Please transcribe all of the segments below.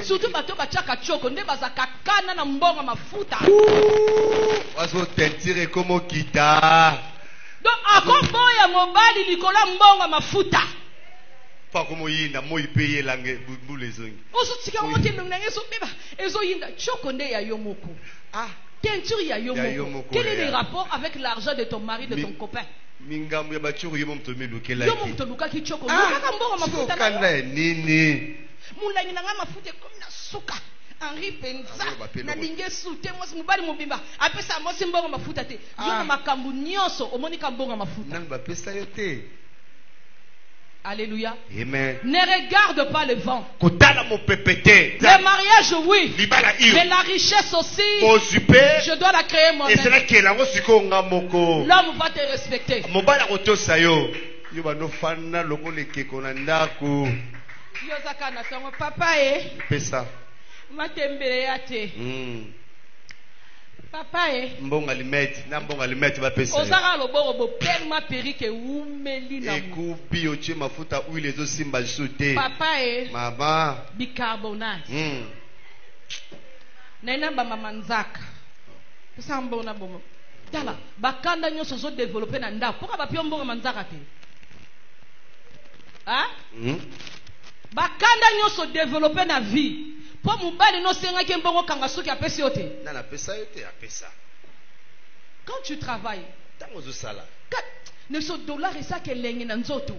Surtout bato bachaka choko nde bazaka kana na mbongo mafuta. Wazo tentire como kita. Donc akombo ya mobali likola mbongo mafuta. Pas como yinda moi payer langue boulezongi. Osutika ngote ndonga so beba ezo yinda choko nde ya yomoko. Ah, teinture ya yomoko. Quel est le rapport avec l'argent de ton mari, de ton copain? Mingambo ya bachuru yomo mtomilu kela. Yomo mtoluka ki choko. Kaka mbongo mafuta na. Kanda nini? Mulangi na ngama mafuta comme na suka. Henri penza na linge sute mwasi mubali mubimba apesa mwasi mbongo mafuta te yona makambu nyonso omoni ka mbongo mafuta nani bapesa yo te. Alléluia. Amen. Ne regarde pas le vent. Kotala mo pepete. Le mariage oui. Libala iyo. Mais la richesse aussi. Je dois la créer moi-même. Et c'est là que la siko ngamoko. L'homme va te respecter. Mobala kotosa yo. Yo bano fana lokole keko na ndako. Yo zakana tongo papa pesa. Matembele yate. Papa mbonga limeti na mbonga limeti ba pesa. Ozaka loboro bo pelma perike umeli na. Ekubi oche mafuta huile zo simba jute. Papa mama bicarbonate. Nena ba mama nzaka. Pesa mbona bomo. Tala bakanda nyonso zo développer na ndako. Pourquoi ba pio mbonga manzaka te? Ah? Bakanda nyonso développer na vie. Pour mubali no senga ke mbongo kanga soki apesi yote. Na pesa yote apesa. Quand tu travailles, tango zo sala. Ne so dollar et ça que lengi na nzoto.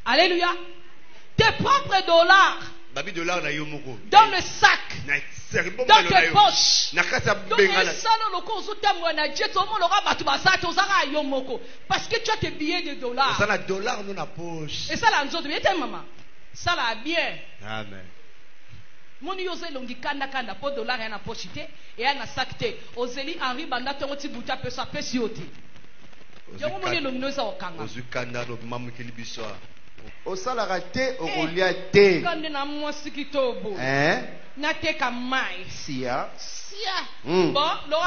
Alléluia. Tes propres dollars. Babi dollar na yo moko. Dans le sac. Dans tes poches. Donc ça le loko zo tamwa na jet au monde aura batu basata ozara yo moko parce que tu as tes billets de dollars. Ça na dollar no na poche. Et ça la nzoto bien maman. Ça la bien. Amen. Moni yose longi kanda po dollar ya na poche te et ya na sac te. Ozeli Henri banda tongo ti buta pesa pesi yote. Yango moni longi no za okanga. Ozukanda no mamu kilibiso. Osala raté okolia te. Kande na mwasi kitobo. Na teka mai. Sia. Bon, lo